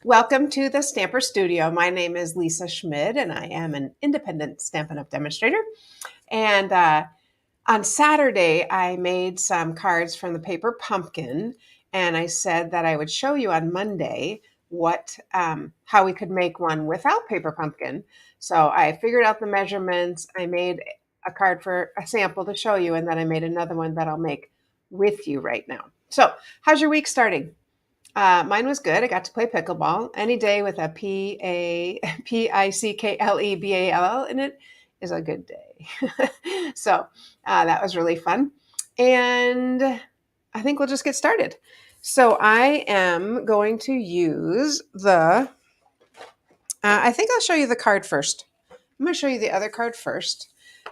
Welcome to the Stamper Studio. My name is Lisa Schmid, and I am an independent Stampin' Up! Demonstrator. And on Saturday, I made some cards from the paper pumpkin, and I said that I would show you on Monday how we could make one without paper pumpkin. So I figured out the measurements. I made a card for a sample to show you, and then I made another one that I'll make with you right now. So, how's your week starting? Mine was good. I got to play pickleball. Any day with a Pickleball in it is a good day. So that was really fun. And I think we'll just get started. So I am going to use I think I'll show you the card first. I'm going to show you the other card first.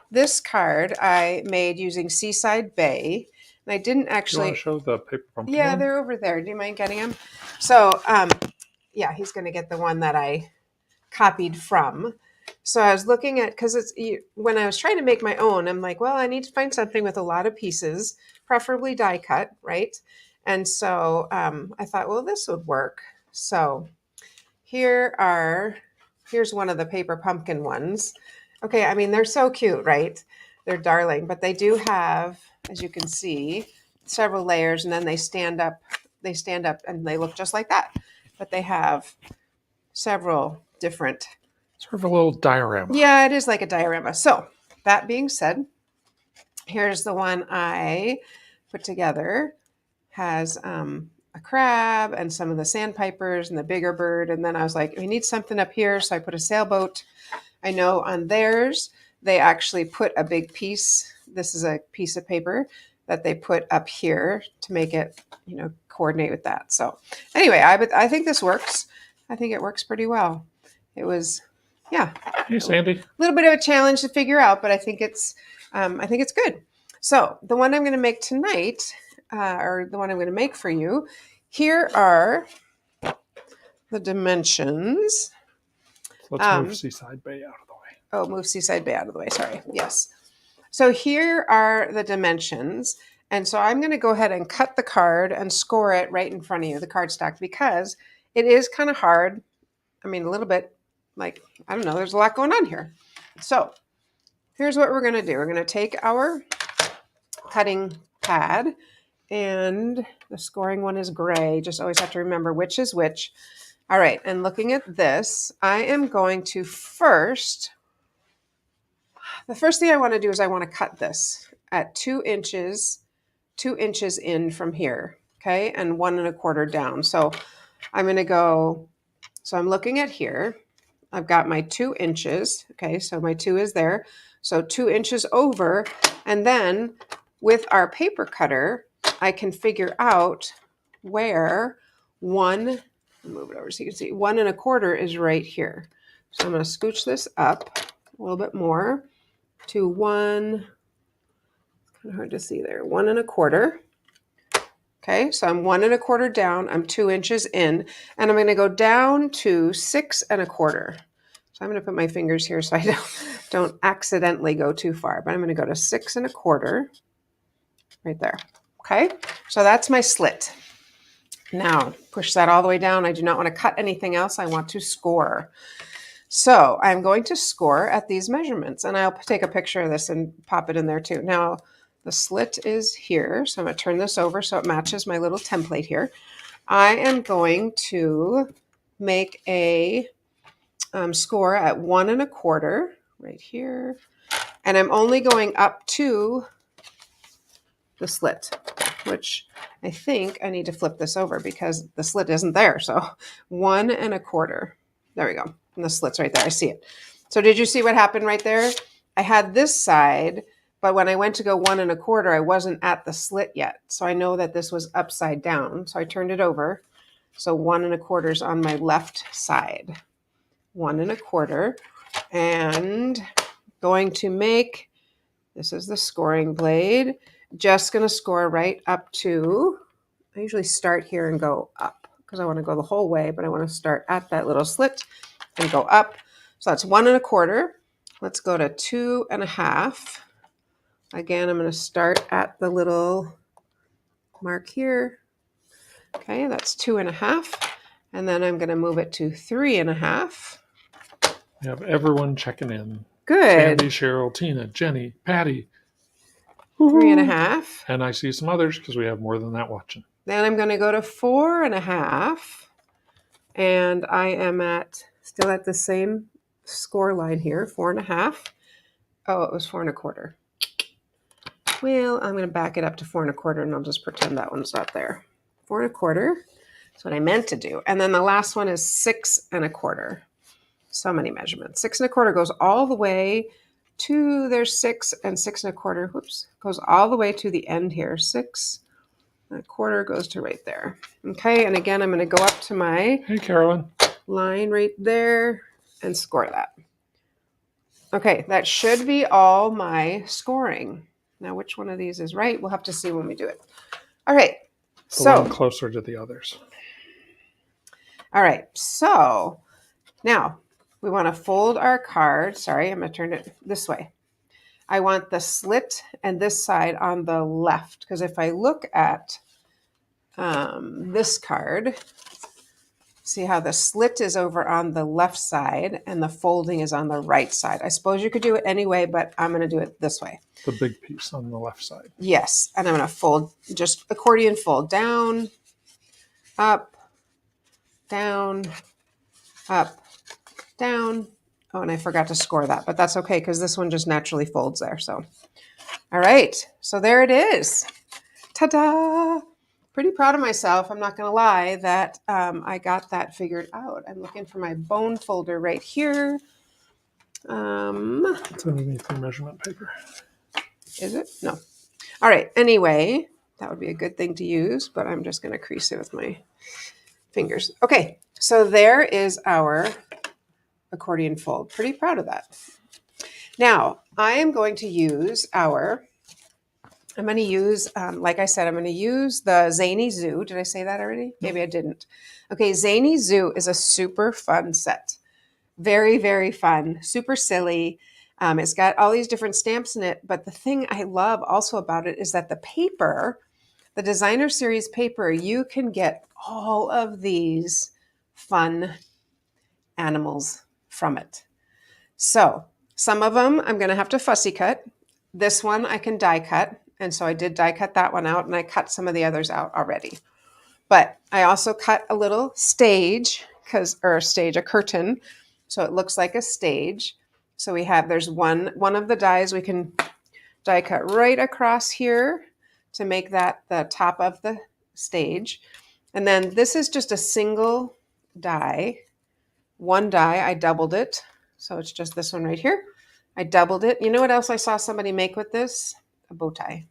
This card I made using Seaside Bay. And I didn't Do you actually. want to show the paper pumpkin Yeah, one? they're over there. Do you mind getting them? So, yeah, he's going to get the one that I copied from. So I was looking at, because when I was trying to make my own, I'm like, well, I need to find something with a lot of pieces, preferably die cut, right? And so I thought, well, this would work. So here's one of the paper pumpkin ones. Okay, I mean, they're so cute, right? They're darling, but they do have, as you can see, several layers, and then they stand up and they look just like that. But they have several different. Sort of a little diorama. Yeah, it is like a diorama. So that being said, here's the one I put together. Has a crab and some of the sandpipers and the bigger bird. And then I was like, we need something up here. So I put a sailboat. I know on theirs, they actually put a big piece. This is a piece of paper that they put up here to make it, coordinate with that. So anyway, I think this works. I think it works pretty well. It was, yeah. Hey, Sandy. A little bit of a challenge to figure out, but I think it's good. So the one I'm going to make tonight, or the one I'm going to make for you, here are the dimensions. Let's move Seaside Bay out of the way. Oh, move Seaside Bay out of the way. Sorry. Yes. So here are the dimensions. And so I'm going to go ahead and cut the card and score it right in front of you, the cardstock, because it is kind of hard. I mean, a little bit like, I don't know, there's a lot going on here. So here's what we're going to do. We're going to take our cutting pad, and the scoring one is gray. Just always have to remember which is which. All right, and looking at this, I am going to the first thing I want to do is I want to cut this at 2 inches in from here, okay, and 1 1/4 down. So I'm going to go, so I'm looking at here. I've got my 2 inches, okay, so my 2 is there. So 2 inches over, and then with our paper cutter, I can figure out where move it over so you can see, 1 1/4 is right here. So I'm going to scooch this up a little bit more to 1, it's kind of hard to see there, 1 1/4. Okay, so I'm 1 1/4 down, I'm 2 inches in, and I'm going to go down to 6 1/4. So I'm going to put my fingers here so I don't accidentally go too far, but I'm going to go to 6 1/4 right there. Okay, so that's my slit. Now push that all the way down. I do not want to cut anything else. I want to score. So I'm going to score at these measurements, and I'll take a picture of this and pop it in there too. Now the slit is here, so I'm going to turn this over so it matches my little template here. I am going to make a score at 1 1/4 right here, and I'm only going up to the slit, which I think I need to flip this over because the slit isn't there. So 1 1/4. There we go. And the slit's right there. I see it. So did you see what happened right there? I had this side, but when I went to go 1 1/4, I wasn't at the slit yet. So I know that this was upside down. So I turned it over. So 1 1/4 is on my left side. 1 1/4. And going to make, this is the scoring blade, just going to score right up to, I usually start here and go up because I want to go the whole way, but I want to start at that little slit and go up. So that's 1 1/4. Let's go to 2 1/2. Again, I'm going to start at the little mark here. Okay, that's 2 1/2. And then I'm going to move it to 3.5. We have everyone checking in. Good. Sandy, Cheryl, Tina, Jenny, Patty. 3.5. And I see some others because we have more than that watching. Then I'm going to go to 4.5. And I am still at the same score line here, 4.5. Oh, it was 4.25. Well, I'm going to back it up to 4.25 and I'll just pretend that one's not there. 4.25. That's what I meant to do. And then the last one is 6.25. So many measurements. 6.25 goes all the way to, there's 6 and 6.25. Whoops, goes all the way to the end here. 6.25 goes to right there. Okay, and again, I'm going to go up to my Hey, Carolyn. line right there and score that. Okay, that should be all my scoring. Now, which one of these is right? We'll have to see when we do it. All right. So one closer to the others. All right. So now we want to fold our card. Sorry, I'm going to turn it this way. I want the slit and this side on the left, because if I look at this card, see how the slit is over on the left side and the folding is on the right side. I suppose you could do it anyway, but I'm going to do it this way. The big piece on the left side. Yes. And I'm going to fold, just accordion fold down, up, down, up, down. Oh, and I forgot to score that, but that's okay because this one just naturally folds there. So, all right. So there it is. Ta-da! Pretty proud of myself. I'm not going to lie that I got that figured out. I'm looking for my bone folder right here. It's underneath the measurement paper. Is it? No. All right. Anyway, that would be a good thing to use, but I'm just going to crease it with my fingers. Okay. So there is our accordion fold. Pretty proud of that. Now, I am going to use like I said, I'm going to use the Zany Zoo. Did I say that already? Maybe I didn't. Okay, Zany Zoo is a super fun set. Very, very fun. Super silly. It's got all these different stamps in it. But the thing I love also about it is that the paper, the designer series paper, you can get all of these fun animals from it. So some of them I'm going to have to fussy cut. This one I can die cut. And so I did die cut that one out and I cut some of the others out already. But I also cut a little stage, a curtain. So it looks like a stage. So there's one of the dies we can die cut right across here to make that the top of the stage. And then this is just a single die. One die, I doubled it. So it's just this one right here. I doubled it. You know what else I saw somebody make with this? A bow tie.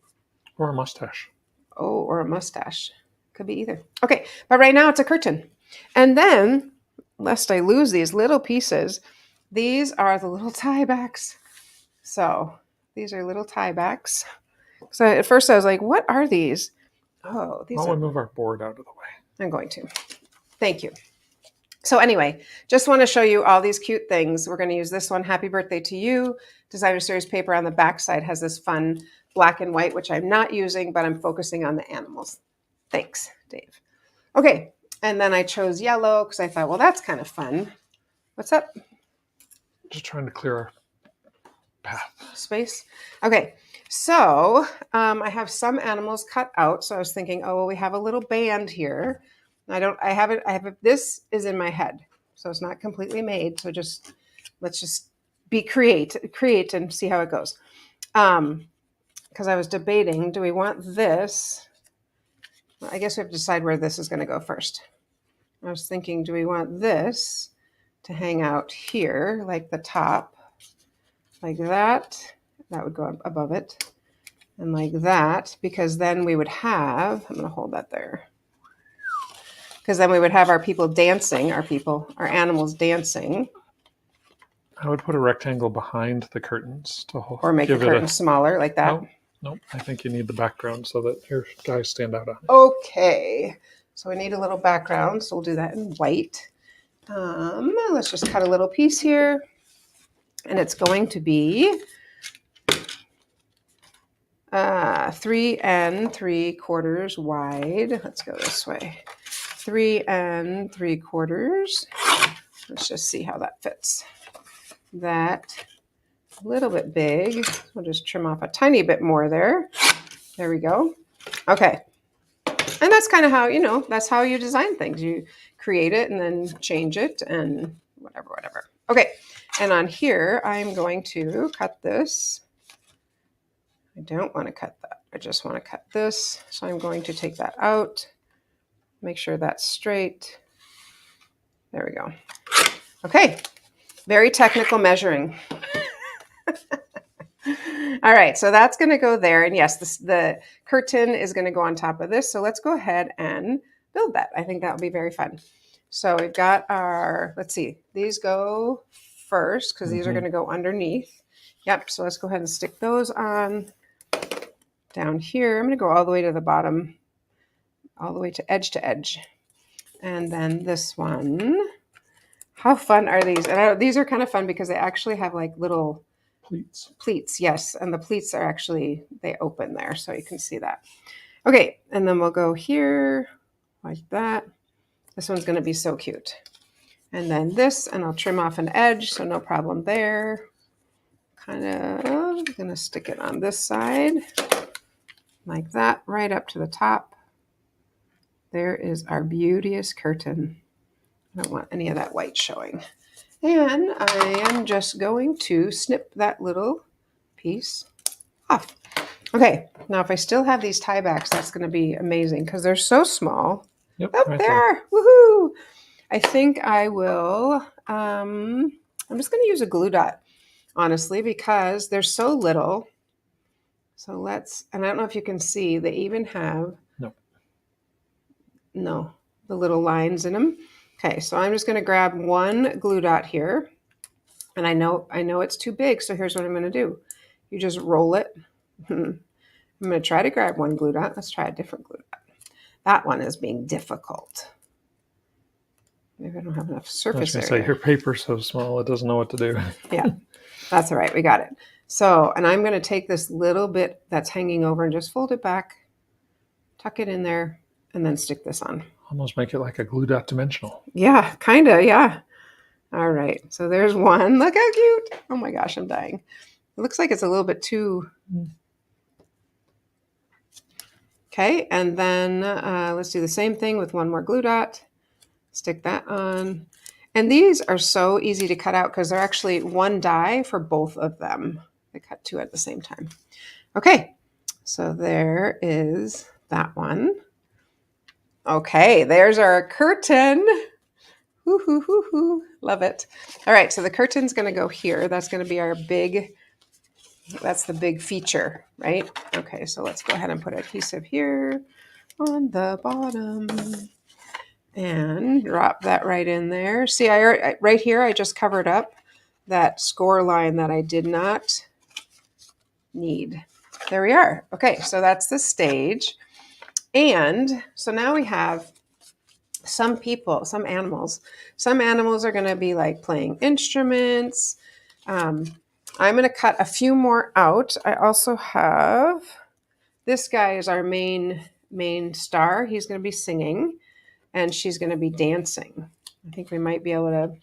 Or a mustache. Oh, or a mustache. Could be either. Okay, but right now it's a curtain. And then, lest I lose these little pieces, these are the little tie backs. So these are little tie backs. So at first I was like, what are these? Oh, these Why are... don't we move our board out of the way? I'm going to. Thank you. So anyway, just want to show you all these cute things. We're going to use this one, Happy Birthday to You. Designer Series paper on the back side has this fun black and white, which I'm not using, but I'm focusing on the animals. Thanks, Dave. Okay, and then I chose yellow because I thought, well, that's kind of fun. What's up? Just trying to clear our path. Space. Okay, so I have some animals cut out. So I was thinking, oh, well, we have a little band here. This is in my head, so it's not completely made. So let's just create and see how it goes. Because I was debating, do we want this? Well, I guess we have to decide where this is going to go first. I was thinking, do we want this to hang out here, like the top, like that? That would go up above it, and like that, because then we would have, I'm going to hold that there. Because then we would have our animals dancing. I would put a rectangle behind the curtains to hold. Or make the curtain smaller, like that. Nope. I think you need the background so that your guys stand out on it. Okay. So we need a little background, so we'll do that in white. Let's just cut a little piece here. And it's going to be 3 3/4 wide. Let's go this way. 3 3/4. Let's just see how that fits. That a little bit big. We'll just trim off a tiny bit more there. There we go. Okay. And that's kind of how, that's how you design things. You create it and then change it and whatever. Okay. And on here, I'm going to cut this. I don't want to cut that. I just want to cut this. So I'm going to take that out. Make sure that's straight. There we go. Okay. Very technical measuring. All right, so that's going to go there. And yes, the curtain is going to go on top of this. So let's go ahead and build that. I think that will be very fun. So we've got our, let's see, these go first because these are going to go underneath. Yep, so let's go ahead and stick those on down here. I'm going to go all the way to the bottom, all the way to edge. And then this one. How fun are these? And these are kind of fun because they actually have like little pleats, yes. And the pleats are actually, they open there, so you can see that. Okay, and then we'll go here like that. This one's going to be so cute. And then this, and I'll trim off an edge, so no problem there. Kind of going to stick it on this side like that, right up to the top. There is our beauteous curtain. I don't want any of that white showing. And I am just going to snip that little piece off. Okay, now if I still have these tie backs, that's going to be amazing because they're so small. Yep, Up right there. Woohoo! I think I will, I'm just going to use a glue dot, honestly, because they're so little. So let's, and I don't know if you can see, they even have, no, the little lines in them. Okay, so I'm just going to grab one glue dot here. And I know it's too big, so here's what I'm going to do. You just roll it. I'm going to try to grab one glue dot. Let's try a different glue dot. That one is being difficult. Maybe I don't have enough surface area. I was going to say, your paper's so small, it doesn't know what to do. Yeah, that's all right. We got it. So, and I'm going to take this little bit that's hanging over and just fold it back, tuck it in there, and then stick this on. Almost make it like a glue dot dimensional. Yeah, kind of, yeah. All right, so there's one. Look how cute. Oh my gosh, I'm dying. It looks like it's a little bit too... Okay, and then let's do the same thing with one more glue dot. Stick that on. And these are so easy to cut out because they're actually one die for both of them. They cut two at the same time. Okay, so there is that one. Okay, there's our curtain. Woo-hoo-hoo-hoo. Love it. All right, so the curtain's going to go here. That's going to be our big, that's the big feature, right? Okay, so let's go ahead and put adhesive here on the bottom and drop that right in there. See, right here, I just covered up that score line that I did not need. There we are. Okay, so that's the stage. And so now we have some people, some animals are going to be like playing instruments. I'm going to cut a few more out. I also have, this guy is our main star. He's going to be singing and she's going to be dancing. I think we might be able to,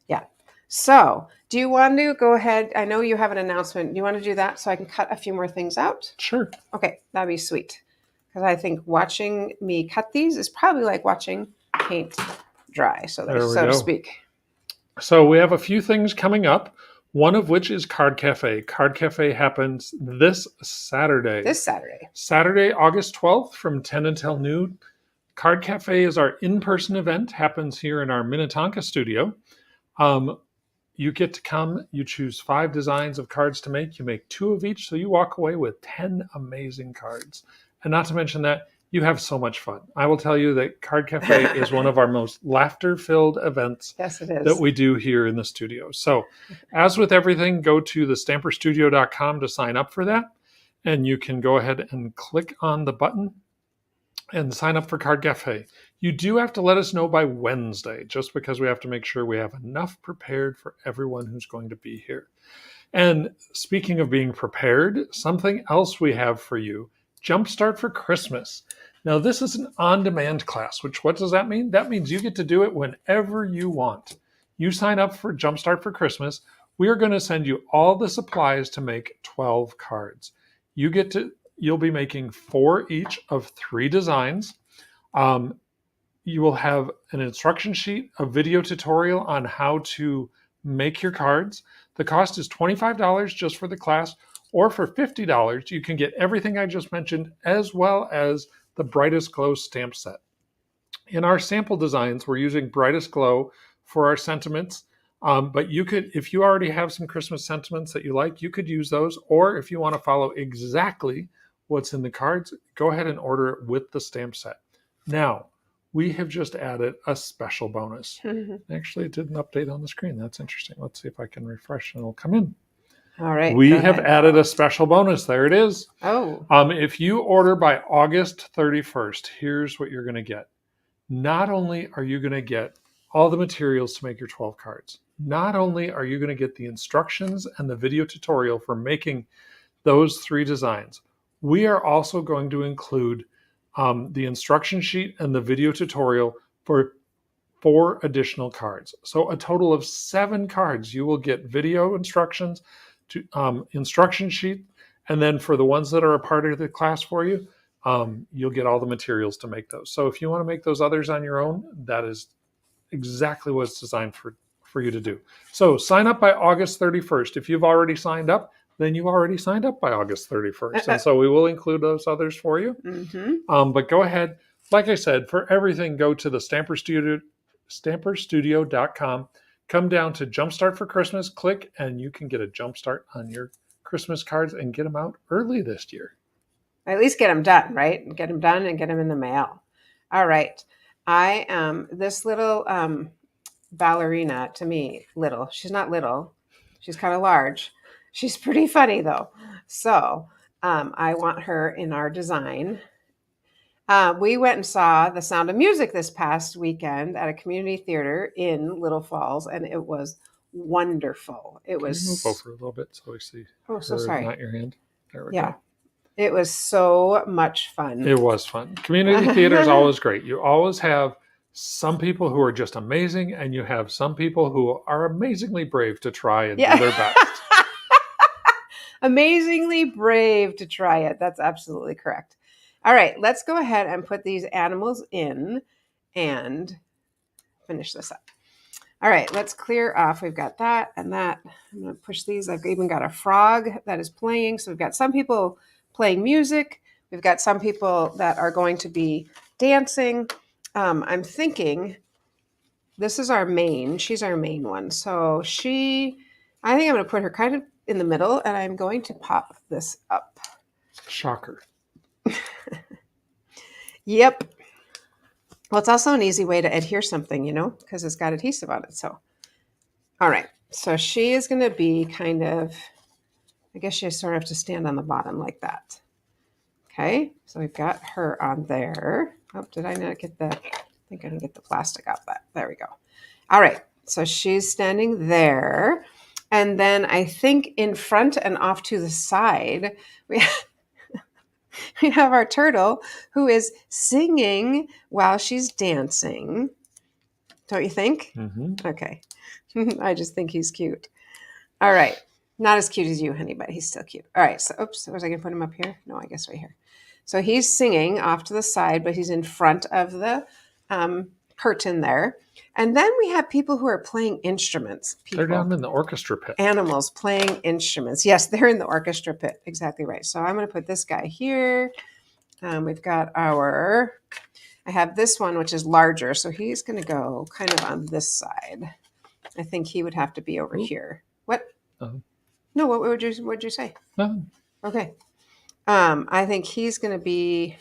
yeah. So do you want to go ahead? I know you have an announcement. Do you want to do that so I can cut a few more things out? Sure. Okay, that'd be sweet. Because I think watching me cut these is probably like watching paint dry, so to speak. So we have a few things coming up, one of which is Card Cafe. Card Cafe happens this Saturday. Saturday, August 12th from 10 until noon. Card Cafe is our in-person event, happens here in our Minnetonka studio. You get to come, you choose 5 designs of cards to make, you make 2 of each, so you walk away with 10 amazing cards. And not to mention that, you have so much fun. I will tell you that Card Cafe is one of our most laughter-filled events that we do here in the studio. So as with everything, go to thestamperstudio.com to sign up for that. And you can go ahead and click on the button and sign up for Card Cafe. You do have to let us know by Wednesday, just because we have to make sure we have enough prepared for everyone who's going to be here. And speaking of being prepared, something else we have for you, Jumpstart for Christmas. Now, this is an on-demand class, which what does that mean? That means you get to do it whenever you want. You sign up for Jumpstart for Christmas. We are going to send you all the supplies to make 12 cards. You'll be making 4 each of 3 designs. You will have an instruction sheet, a video tutorial on how to make your cards. The cost is $25 just for the class, or for $50, you can get everything I just mentioned, as well as the Brightest Glow stamp set. In our sample designs, we're using Brightest Glow for our sentiments, but you could, if you already have some Christmas sentiments that you like, you could use those, or if you want to follow exactly what's in the cards, go ahead and order it with the stamp set. Now, we have just added a special bonus. Actually, it did an update on the screen. That's interesting. Let's see if I can refresh and it'll come in. All right. We have added a special bonus. There it is. Oh. If you order by August 31st, here's what you're going to get. Not only are you going to get all the materials to make your 12 cards, not only are you going to get the instructions and the video tutorial for making those 3 designs, we are also going to include the instruction sheet and the video tutorial for 4 additional cards. So a total of 7 cards. You will get video instructions, instruction sheet, and then for the ones that are a part of the class for you, you'll get all the materials to make those. So if you want to make those others on your own, that is exactly what it's designed for you to do. So sign up by August 31st. If you've already signed up, then you already signed up by August 31st. And so we will include those others for you. But go ahead. Like I said, for everything, go to the stamperstudio.com. Come down to Jumpstart for Christmas, click, and you can get a Jumpstart on your Christmas cards and get them out early this year. At least get them done, right? Get them done and get them in the mail. All right. I am this little ballerina, to me, little. She's not little. She's kind of large. She's pretty funny, though. So I want her in our design. We went and saw The Sound of Music this past weekend at a community theater in Little Falls, and it was wonderful. It was. Move over a little bit so we see. Oh, so sorry. Not your hand. There we go. It was so much fun. It was fun. Community theater is always great. You always have some people who are just amazing, and you have some people who are amazingly brave to try and do their best. Amazingly brave to try it. That's absolutely correct. All right, let's go ahead and put these animals in and finish this up. All right, let's clear off. We've got that and that. I'm going to push these. I've even got a frog that is playing. So we've got some people playing music. We've got some people that are going to be dancing. I'm thinking this is our main. She's our main one. So I think I'm going to put her kind of in the middle, and I'm going to pop this up. Shocker. Yep. Well, it's also an easy way to adhere something, because it's got adhesive on it. So, all right. So she is going to be kind of, I guess she sort of have to stand on the bottom like that. Okay. So we've got her on there. Oh, did I not get I think I didn't get the plastic out that. There we go. All right. So she's standing there. And then I think in front and off to the side, we have our turtle who is singing while she's dancing. Don't you think? Mm-hmm. Okay. I just think he's cute. All right. Not as cute as you, honey, but he's still cute. All right. So, oops. Was I going to put him up here? No, I guess right here. So he's singing off to the side, but he's in front of the curtain there. And then we have people who are playing instruments. They're down in the orchestra pit. Animals playing instruments. Yes, they're in the orchestra pit. Exactly right. So I'm going to put this guy here. We've got I have this one, which is larger. So he's going to go kind of on this side. I think he would have to be over here. What? No, what'd you say? Okay. I think he's going to be...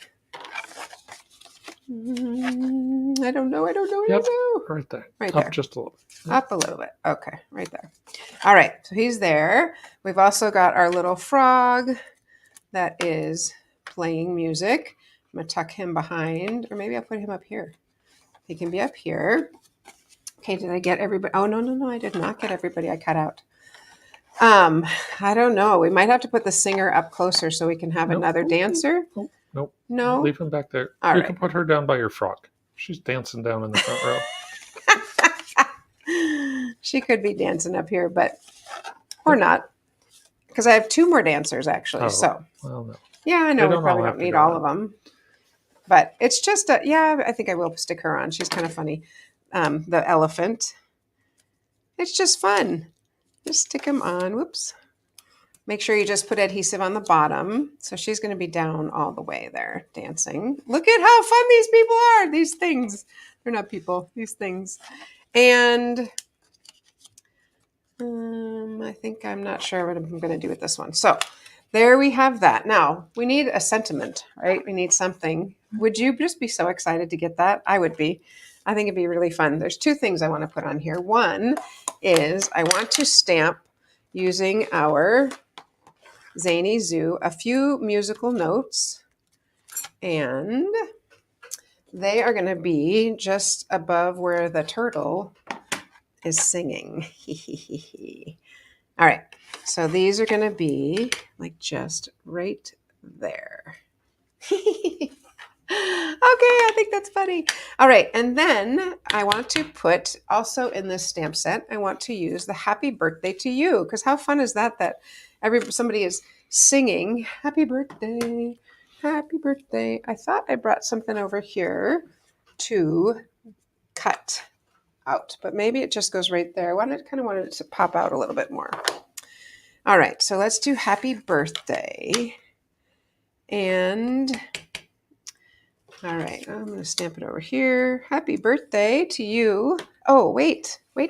I don't know. Yep, right there. Right there. Up just a little bit. Up a little bit. Okay, right there. All right, so he's there. We've also got our little frog that is playing music. I'm going to tuck him behind, or maybe I'll put him up here. He can be up here. Okay, did I get everybody? Oh, no, I did not get everybody I cut out. I don't know. We might have to put the singer up closer so we can have another dancer. Nope. No? Leave him back there. All you right. can put her down by your frock. She's dancing down in the front row. She could be dancing up here, but or not, because I have 2 more dancers actually. So, well, no. Yeah, I know we probably don't need all of them, but it's just I think I will stick her on. She's kind of funny. The elephant. It's just fun. Just stick them on. Whoops. Make sure you just put adhesive on the bottom. So she's going to be down all the way there dancing. Look at how fun these people are. These things. They're not people. These things. And I think I'm not sure what I'm going to do with this one. So there we have that. Now we need a sentiment, right? We need something. Would you just be so excited to get that? I would be. I think it'd be really fun. There's 2 things I want to put on here. One is I want to stamp using our Zany Zoo a few musical notes, and they are going to be just above where the turtle is singing. All right, so these are going to be like just right there. Okay, I think that's funny. All right, and then I want to put also in this stamp set, I want to use the happy birthday to you, because how fun is that somebody is singing happy birthday, happy birthday. I thought I brought something over here to cut out, but maybe it just goes right there. I kind of wanted it to pop out a little bit more. All right, so let's do happy birthday. And all right, I'm going to stamp it over here. Happy birthday to you. Oh, wait. I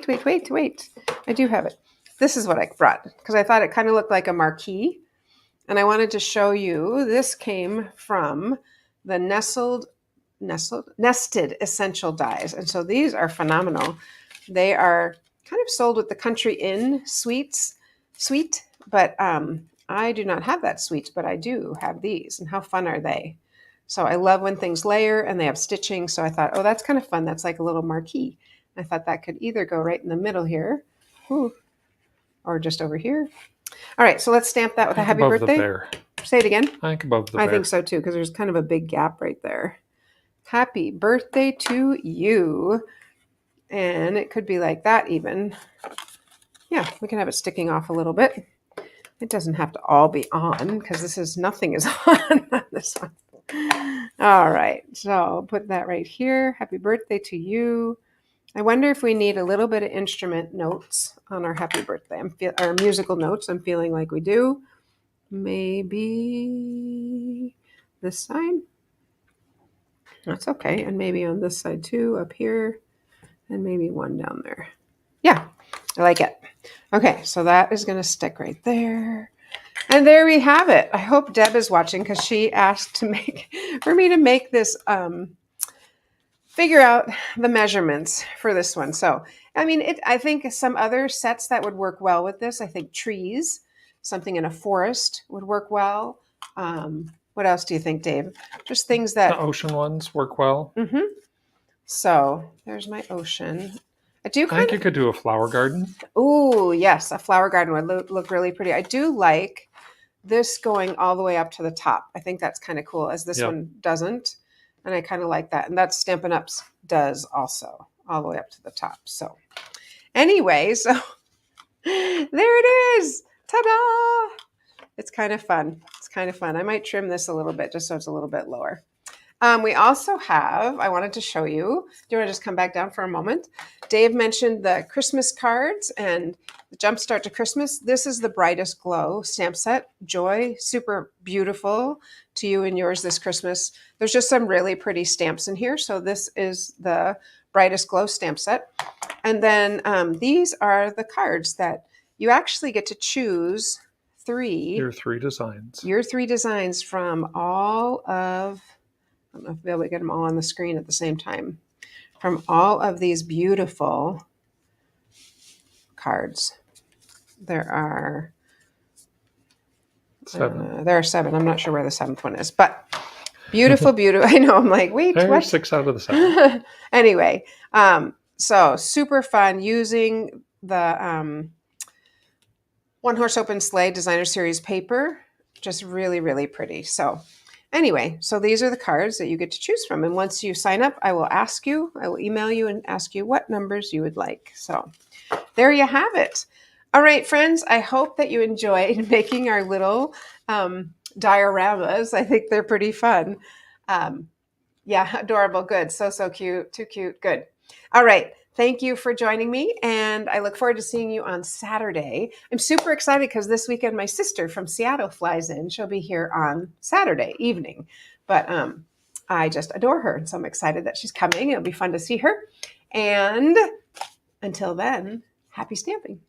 do have it. This is what I brought because I thought it kind of looked like a marquee. And I wanted to show you, this came from the Nested Essential Dies. And so these are phenomenal. They are kind of sold with the Country Inn suite, but I do not have that suite, but I do have these. And how fun are they? So I love when things layer and they have stitching. So I thought, oh, that's kind of fun. That's like a little marquee. I thought that could either go right in the middle here, or just over here. All right, so let's stamp that with a happy birthday. The bear. Say it again. I think above the bear. I think so too, because there's kind of a big gap right there. Happy birthday to you. And it could be like that even. Yeah, we can have it sticking off a little bit. It doesn't have to all be on because nothing is on this one. All right, so I'll put that right here. Happy birthday to you. I wonder if we need a little bit of instrument notes on our happy birthday. Our musical notes. I'm feeling like we do. Maybe this side. That's okay. And maybe on this side too, up here. And maybe one down there. Yeah, I like it. Okay, so that is going to stick right there. And there we have it. I hope Deb is watching because she asked for me to make this, figure out the measurements for this one. So, I mean, I think some other sets that would work well with this, I think trees, something in a forest would work well. What else do you think, Dave? Just things that... The ocean ones work well. Mm-hmm. So there's my ocean. I think you could do a flower garden. Oh, yes. A flower garden would look really pretty. I do like this going all the way up to the top. I think that's kind of cool, as this one doesn't. And I kind of like that. And that's Stampin' Up's does also, all the way up to the top. So anyway, so there it is. Ta-da! It's kind of fun. I might trim this a little bit just so it's a little bit lower. We also have, I wanted to show you, do you want to just come back down for a moment? Dave mentioned the Christmas cards and the Jumpstart to Christmas. This is the Brightest Glow stamp set. Joy, super beautiful to you and yours this Christmas. There's just some really pretty stamps in here. So this is the Brightest Glow stamp set. And then these are the cards that you actually get to choose your 3 designs from all of... I don't know if I'll be able to get them all on the screen at the same time. From all of these beautiful cards. There are 7. There are 7. I'm not sure where the 7th one is, but beautiful. I know. I'm like, wait, what? 6 out of the 7. Anyway, so super fun using the One Horse Open Sleigh Designer Series paper. Just really, really pretty. So Anyway, so these are the cards that you get to choose from. And once you sign up, I will email you and ask you what numbers you would like. So there you have it. All right, friends, I hope that you enjoyed making our little dioramas. I think they're pretty fun. Yeah, adorable. Good. So cute. Too cute. Good. All right. Thank you for joining me, and I look forward to seeing you on Saturday. I'm super excited because this weekend my sister from Seattle flies in. She'll be here on Saturday evening, but I just adore her, and so I'm excited that she's coming. It'll be fun to see her. And until then, happy stamping.